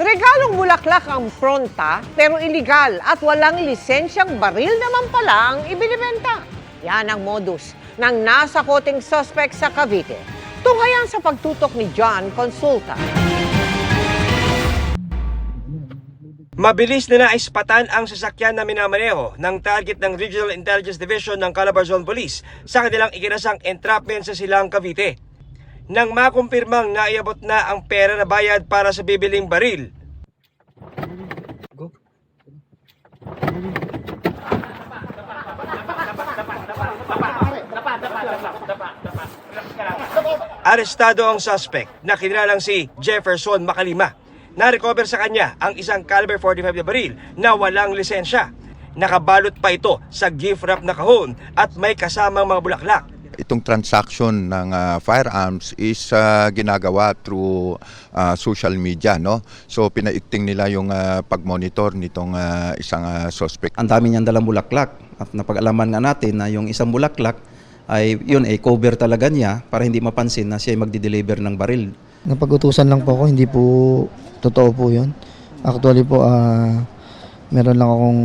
Regalong bulaklak ang pronta pero iligal at walang lisensyang baril naman pala ang ibinibenta. Yan ang modus ng nasa koting suspect sa Cavite. Tunghayan sa pagtutok ni John Consulta. Mabilis na naispatan ang sasakyan na minamaneho ng target ng Regional Intelligence Division ng Calabarzon Police sa kanilang ikinasang entrapment sa Silang, Cavite. Nang makumpirmang naiabot na ang pera na bayad para sa bibiling baril, arestado ang suspect na kinilalang si Jefferson Macalima. Na-recover sa kanya ang isang caliber 45 na baril na walang lisensya. Nakabalot pa ito sa gift wrap na kahon at may kasamang mga bulaklak. Itong transaction ng firearms is ginagawa through social media, no? So pinaikting nila yung pag-monitor nitong isang suspect. Ang dami niyang dalang bulaklak at napag-alaman nga natin na yung isang bulaklak ay yun ay cover talaga niya para hindi mapansin na siya ay magdi-deliver ng baril. Napag-utusan lang po ako, hindi po totoo po yun. Actually po, meron lang akong,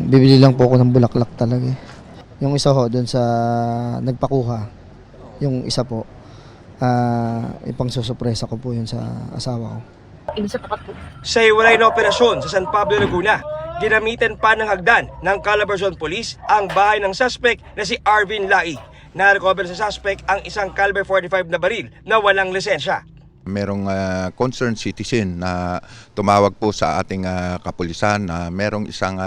bibili lang po ako ng bulaklak talaga eh. Yung isa ho, doon sa nagpakuha, yung isa po, ipang susupresa ko po yun sa asawa ko. Sa iwalay na operasyon sa San Pablo, Laguna, ginamitan pa ng hagdan ng Calabarzon Police ang bahay ng suspect na si Arvin Lai. Na-recover sa suspect ang isang caliber 45 na baril na walang lisensya. Merong concerned citizen na tumawag po sa ating kapulisan na merong isang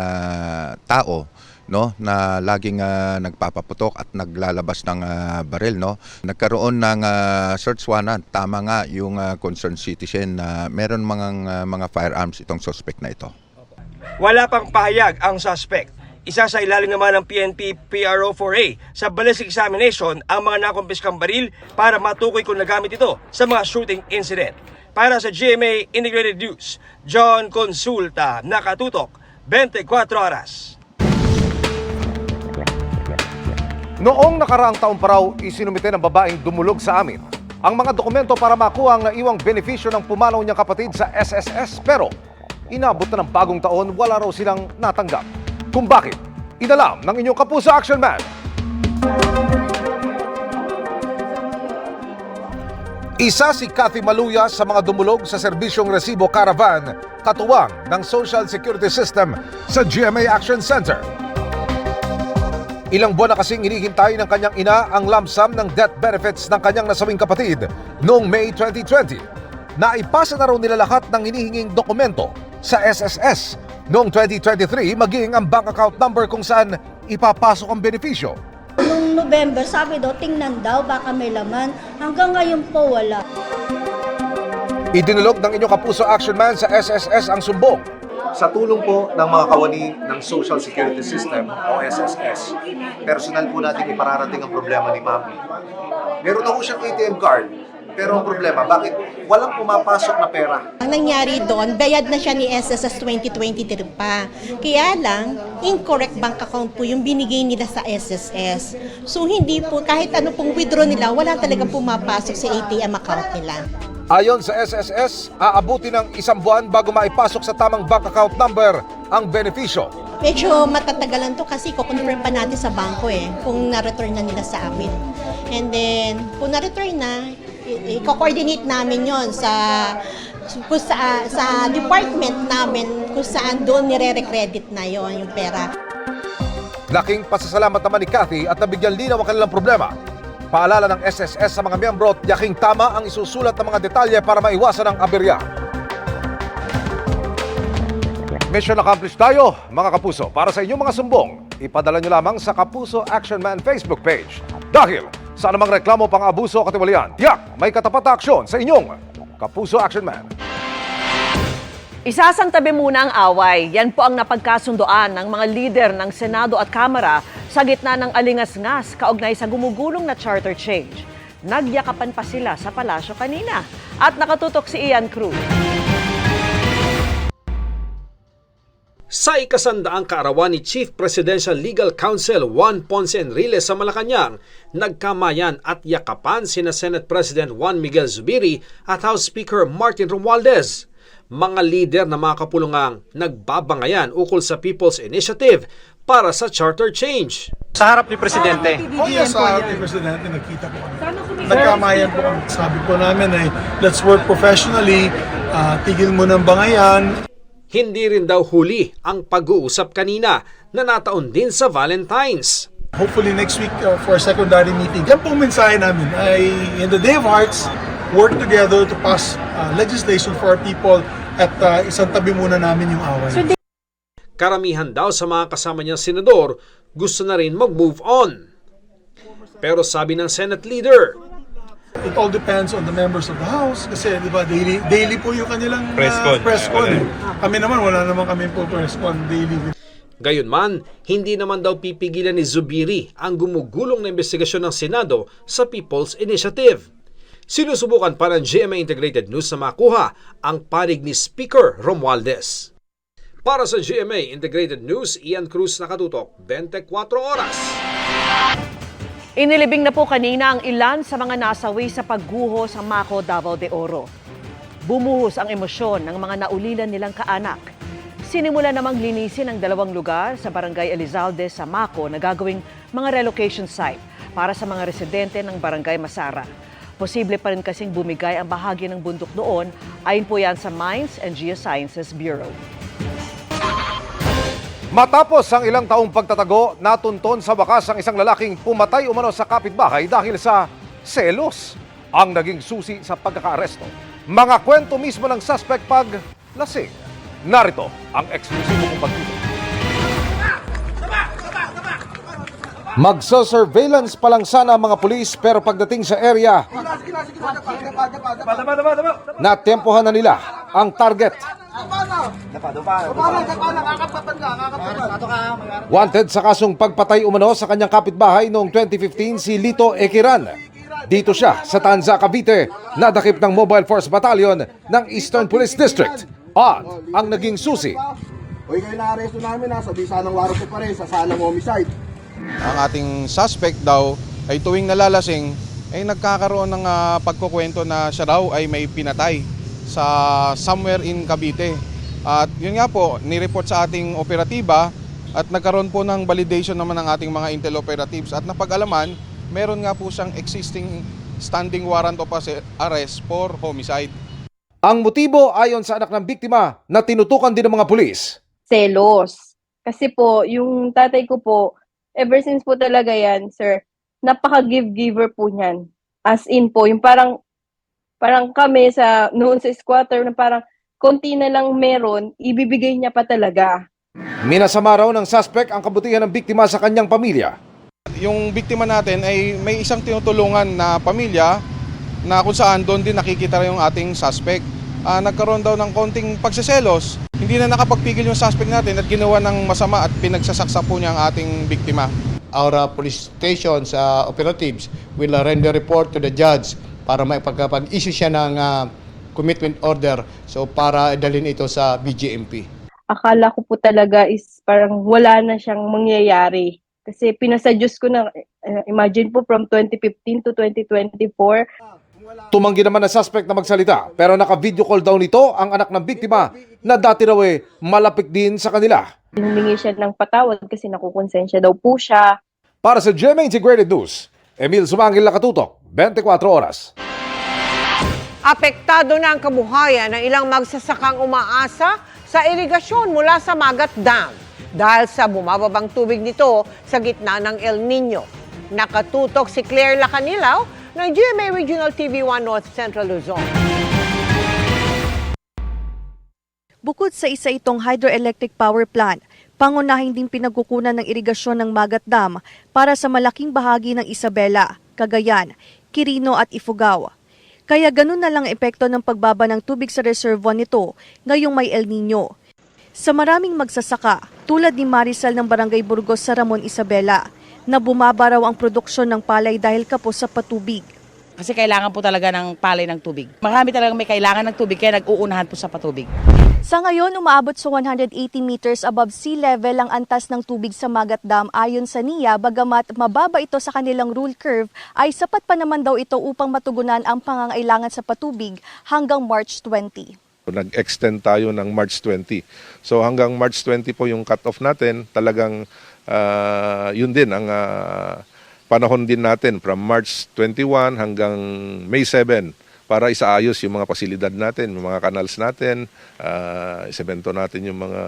tao, no, na laging nagpapaputok at naglalabas ng baril, no. Nagkaroon ng search warrant. Tama nga yung concerned citizen na meron mga firearms itong suspect na ito. Wala pang pahayag ang suspect. Isa sa ilalim naman ng PNP PRO 4A sa ballistic examination ang mga nakumpiskang baril para matukoy kung nagamit ito sa mga shooting incident. Para sa GMA Integrated News, John Consulta, nakatutok, 24 oras. Noong nakaraang taon pa raw, isinumite ng babaeng dumulog sa amin ang mga dokumento para makuha ang naiwang benepisyo ng pumanaw niyang kapatid sa SSS, pero inabot na ng bagong taon, wala raw silang natanggap. Kung bakit, inalam ng inyong kapuso Action Man. Isa si Cathy Maluya sa mga dumulog sa serbisyong resibo caravan, katuwang ng Social Security System sa GMA Action Center. Ilang buwan na kasing hinihintay ng kanyang ina ang lump sum ng death benefits ng kanyang nasawing kapatid noong May 2020. Naipasa na raw nila lahat ng hinihinging dokumento sa SSS noong 2023, maging ang bank account number kung saan ipapasok ang benepisyo. Noong November, sabi daw, tingnan daw, baka may laman. Hanggang ngayon po, wala. Idinulog ng inyong kapuso Action Man sa SSS ang sumbong. Sa tulong po ng mga kawani ng Social Security System o SSS, personal po natin ipararating ang problema ni Mami. Meron na po siyang ATM card, pero ang problema, bakit walang pumapasok na pera? Ang nangyari doon, bayad na siya ni SSS 2023 pa. Kaya lang, incorrect bank account po yung binigay nila sa SSS. So hindi po, kahit ano pong withdraw nila, wala talaga pumapasok sa ATM account nila. Ayon sa SSS, aabuti ng isang buwan bago maipasok sa tamang bank account number ang benepisyo. Medyo matatagalan to kasi kukonfirm pa natin sa bangko kung na-return na nila sa amin. And then, kung na-return na, i-coordinate namin yon sa department namin kung saan doon nire-credit na yon yung pera. Laking pasasalamat naman ni Cathy at nabigyan linaw ang kanilang problema. Paalala ng SSS sa mga miyembro, yaking tama ang isusulat ng mga detalye para maiwasan ang aberya. Mission accomplished tayo, mga kapuso. Para sa inyong mga sumbong, ipadala nyo lamang sa Kapuso Action Man Facebook page. Dahil sa anumang reklamo pang abuso o katiwalian, tiyak may katapat na aksyon sa inyong Kapuso Action Man. Isasantabi muna ang away. Yan po ang napagkasundoan ng mga lider ng Senado at Kamara sa gitna ng alingas-ngas kaugnay sa gumugulong na charter change. Nagyakapan pa sila sa palasyo kanina. At nakatutok si Ian Cruz. Sa ikasandaang kaarawan ni Chief Presidential Legal Counsel Juan Ponce Enrile sa Malacanang, nagkamayan at yakapan sina Senate President Juan Miguel Zubiri at House Speaker Martin Romualdez. mga lider ng mga kapulungang nagbabangayan ukol sa People's Initiative para sa charter change. Sa harap ni Presidente. Yes, sa harap ni Presidente, nakita ko kami. Nagkamayan po kami. Sabi po namin ay, let's work professionally, tigil mo ng bangayan. Hindi rin daw huli ang pag-uusap kanina na nataon din sa Valentine's. Hopefully next week for a secondary meeting. Yan pong mensahe namin ay, in the Day of Hearts, work together to pass legislation for our people at isang tabi muna namin yung away. Karamihan daw sa mga kasama niyang senador gusto na rin mag-move on. Pero sabi ng Senate leader, it all depends on the members of the House kasi di ba daily po yung kanilang press con. Kami naman wala naman kami po press con daily. Gayunman, hindi naman daw pipigilan ni Zubiri ang gumugulong na investigasyon ng Senado sa People's Initiative. Sinusubukan pa ng GMA Integrated News na makuha ang panig ni Speaker Romualdez. Para sa GMA Integrated News, Ian Cruz, nakatutok 24 oras. Inilibing na po kanina ang ilan sa mga nasawi sa pagguho sa Maco, Davao de Oro. Bumuhos ang emosyon ng mga naulilan nilang kaanak. Sinimula namang linisin ang 2 lugar sa Barangay Elizalde sa Maco na gagawing mga relocation site para sa mga residente ng Barangay Masara. Posible pa rin kasing bumigay ang bahagi ng bundok doon, ayon po yan sa Mines and Geosciences Bureau. Matapos ang ilang taong pagtatago, natunton sa wakas ang isang lalaking pumatay umano sa kapitbahay dahil sa selos ang naging susi sa pagkakaaresto. Mga kwento mismo ng suspect pag lasing. Narito ang eksklusibo kong pagkita. Magsa-surveillance pa lang sana ang mga pulis pero pagdating sa area, natempohan na nila ang target. Wanted sa kasong pagpatay umano sa kanyang kapitbahay noong 2015 si Lito Ekiran. Dito siya sa Tanza, Cavite, nadakip ng Mobile Force Battalion ng Eastern Police District. At ang naging susi. Hoy, kayo na-aresto namin ha, sabi sanang warrant pa rin sa sanang homicide. Ang ating suspect daw ay tuwing nalalasing ay nagkakaroon ng pagkukwento na siya daw ay may pinatay sa somewhere in Cavite. At yun nga po, nireport sa ating operatiba at nagkaroon po ng validation naman ng ating mga intel operatives at napag-alaman, meron nga po siyang existing standing warrant of arrest for homicide. Ang motibo ayon sa anak ng biktima na tinutukan din ng mga pulis. Selos. Kasi po, yung tatay ko po, ever since po talaga yan, sir, napaka-give-giver po niyan. As in po, yung parang kami noon sa squatter na parang konti na lang meron, ibibigay niya pa talaga. Minasama raw ng suspect ang kabutihan ng biktima sa kanyang pamilya. Yung biktima natin ay may isang tinutulungan na pamilya na kung saan doon din nakikita rin yung ating suspect. Nagkaroon daw ng konting pagseselos. Hindi na nakapagpigil yung suspect natin at ginawa ng masama at pinagsasaksa po niya ang ating biktima. Our police stations operatives will render report to the judge para maipag-issue siya ng commitment order so para dalhin ito sa BJMP. Akala ko po talaga is parang wala na siyang mangyayari. Kasi pinasadyos ko na, imagine po from 2015 to 2024. Tumanggi naman ang suspect na magsalita pero naka-video call daw nito ang anak ng biktima na dati raw malapit din sa kanila. Humingi siya ng patawad kasi nakukonsensya daw po siya. Para sa GMA Integrated News, Emil Sumangil, nakatutok, 24 oras. Apektado na ang kabuhayan ng ilang magsasakang umaasa sa irigasyon mula sa Magat Dam dahil sa bumababang tubig nito sa gitna ng El Nino. Nakatutok si Claire Lacanilaw ng GMA Regional TV 1 North Central Luzon. Bukod sa isa itong hydroelectric power plant, pangunahing din pinagkukunan ng irigasyon ng Magat Dam para sa malaking bahagi ng Isabela, Cagayan, Quirino at Ifugao. Kaya ganun na lang epekto ng pagbaba ng tubig sa reservoir nito ngayong may El Nino. Sa maraming magsasaka, tulad ni Maricel ng Barangay Burgos sa Ramon, Isabela, na bumaba raw ang produksyon ng palay dahil kapos sa patubig. Kasi kailangan po talaga ng palay ng tubig. Marami talagang may kailangan ng tubig kaya nag-uunahan po sa patubig. Sa ngayon, umaabot sa 180 meters above sea level ang antas ng tubig sa Magat Dam ayon sa NIA, bagamat mababa ito sa kanilang rule curve, ay sapat pa naman daw ito upang matugunan ang pangangailangan sa patubig hanggang March 20. Nag-extend tayo ng March 20. So hanggang March 20 po yung cut-off natin. Talagang yun din ang panahon din natin from March 21 hanggang May 7 para isaayos yung mga pasilidad natin, yung mga canals natin, isebento natin yung mga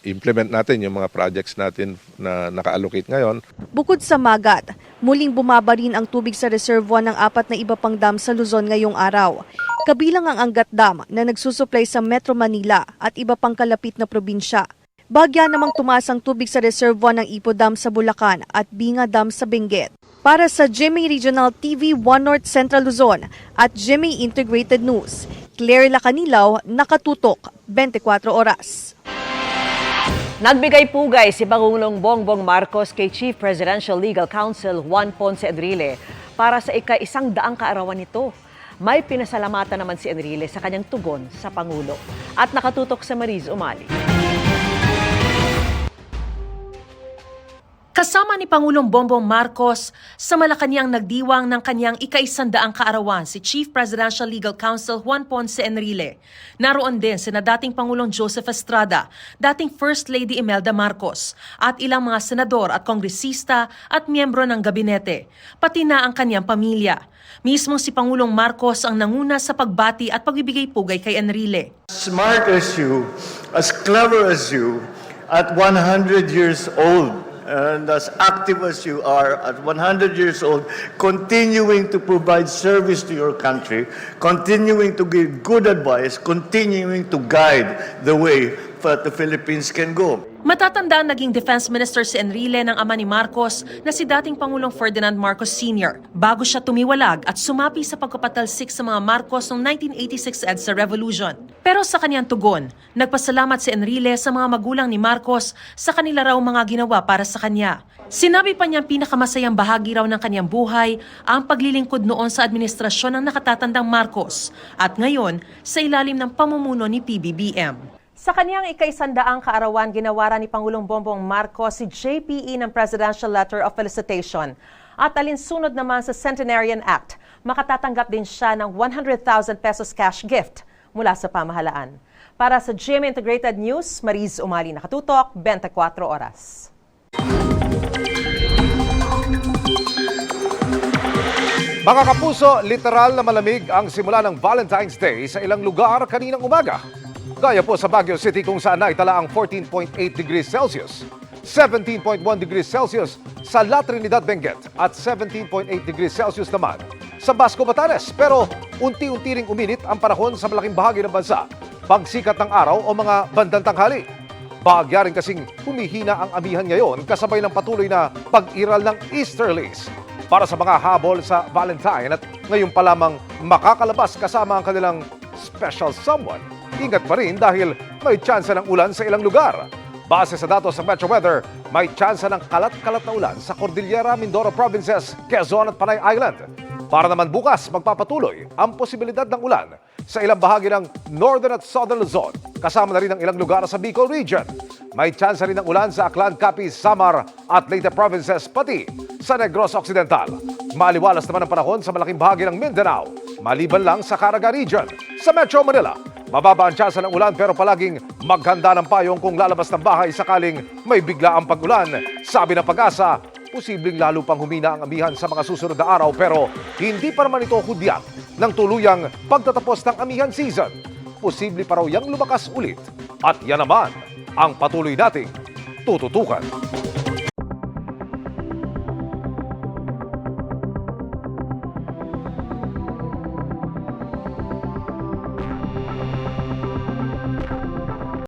implement natin, yung mga projects natin na naka-allocate ngayon. Bukod sa Magat, muling bumaba rin ang tubig sa reservoir ng 4 na iba pang dam sa Luzon ngayong araw. Kabilang ang Angat Dam na nagsusupply sa Metro Manila at iba pang kalapit na probinsya. Bagya namang tumaas ang tubig sa reservoir ng Ipo Dam sa Bulacan at Binga Dam sa Benguet. Para sa GMA Regional TV 1 North Central Luzon at GMA Integrated News, Claire Lacanilaw, nakatutok 24 oras. Nagbigay pugay si Pangulong Bongbong Marcos kay Chief Presidential Legal Counsel Juan Ponce Enrile para sa ika-100 kaarawan nito. May pinasalamatan naman si Enrile sa kanyang tugon sa Pangulo. At nakatutok sa Mariz Umali. Kasama ni Pangulong Bongbong Marcos sa Malacanang nagdiwang ng kanyang ika-100 kaarawan si Chief Presidential Legal Counsel Juan Ponce Enrile. Naroon din sina dating Pangulong Joseph Estrada, dating First Lady Imelda Marcos, at ilang mga senador at kongresista at miyembro ng gabinete, pati na ang kanyang pamilya. Mismo si Pangulong Marcos ang nanguna sa pagbati at pagbibigay pugay kay Enrile. Smart as you, as clever as you, at 100 years old, and as active as you are at 100 years old, continuing to provide service to your country, continuing to give good advice, continuing to guide the way that the Philippines can go. Matatandaan naging Defense Minister si Enrile ng ama ni Marcos na si dating Pangulong Ferdinand Marcos Sr. bago siya tumiwalag at sumapi sa pagkapatalsik sa mga Marcos noong 1986 EDSA Revolution. Pero sa kanyang tugon, nagpasalamat si Enrile sa mga magulang ni Marcos sa kanila raw mga ginawa para sa kanya. Sinabi pa niyang pinakamasayang bahagi raw ng kanyang buhay ang paglilingkod noon sa administrasyon ng nakatatandang Marcos at ngayon sa ilalim ng pamumuno ni PBBM. Sa kanyang ika-100 kaarawan, ginawaran ni Pangulong Bongbong Marcos si JPE ng Presidential Letter of Felicitation. At alinsunod naman sa Centenarian Act, makatatanggap din siya ng 100,000 pesos cash gift mula sa pamahalaan. Para sa GMA Integrated News, Mariz Umali, nakatutok 24 oras. Mga kapuso, literal na malamig ang simula ng Valentine's Day sa ilang lugar kaninang umaga. Gaya po sa Baguio City kung saan naitala ang 14.8 degrees Celsius, 17.1 degrees Celsius sa La Trinidad, Benguet at 17.8 degrees Celsius naman sa Basco, Batanes. Pero unti-unti ring uminit ang panahon sa malaking bahagi ng bansa pagsikat ng araw o mga bandang tanghali. Bahagya rin kasing humihina ang amihan ngayon kasabay ng patuloy na pag-iral ng Easterlies. Para sa mga habol sa Valentine at ngayon pa lamang makakalabas kasama ang kanilang special someone, ingat pa rin dahil may tsansa ng ulan sa ilang lugar. Base sa datos ng Metro Weather, may tsansa ng kalat-kalat na ulan sa Cordillera, Mindoro Provinces, Quezon at Panay Island. Para naman bukas, magpapatuloy ang posibilidad ng ulan sa ilang bahagi ng Northern at Southern Luzon. Kasama na rin ang ilang lugar sa Bicol Region. May tsansa rin ng ulan sa Aklan, Capiz, Samar at Leyte Provinces, pati sa Negros Occidental. Maliwalas naman ang panahon sa malaking bahagi ng Mindanao, maliban lang sa Caraga Region. Sa Metro Manila, mababa ang tsansa ng ulan pero palaging maghanda ng payong kung lalabas ng bahay sakaling may biglaang pag-ulan. Sabi ng Pag-asa, posibleng lalo pang humina ang amihan sa mga susunod na araw pero hindi pa naman ito hudyat ng tuluyang pagtatapos ng amihan season. Posible pa raw yang lumakas ulit. At yan naman ang patuloy nating tututukan.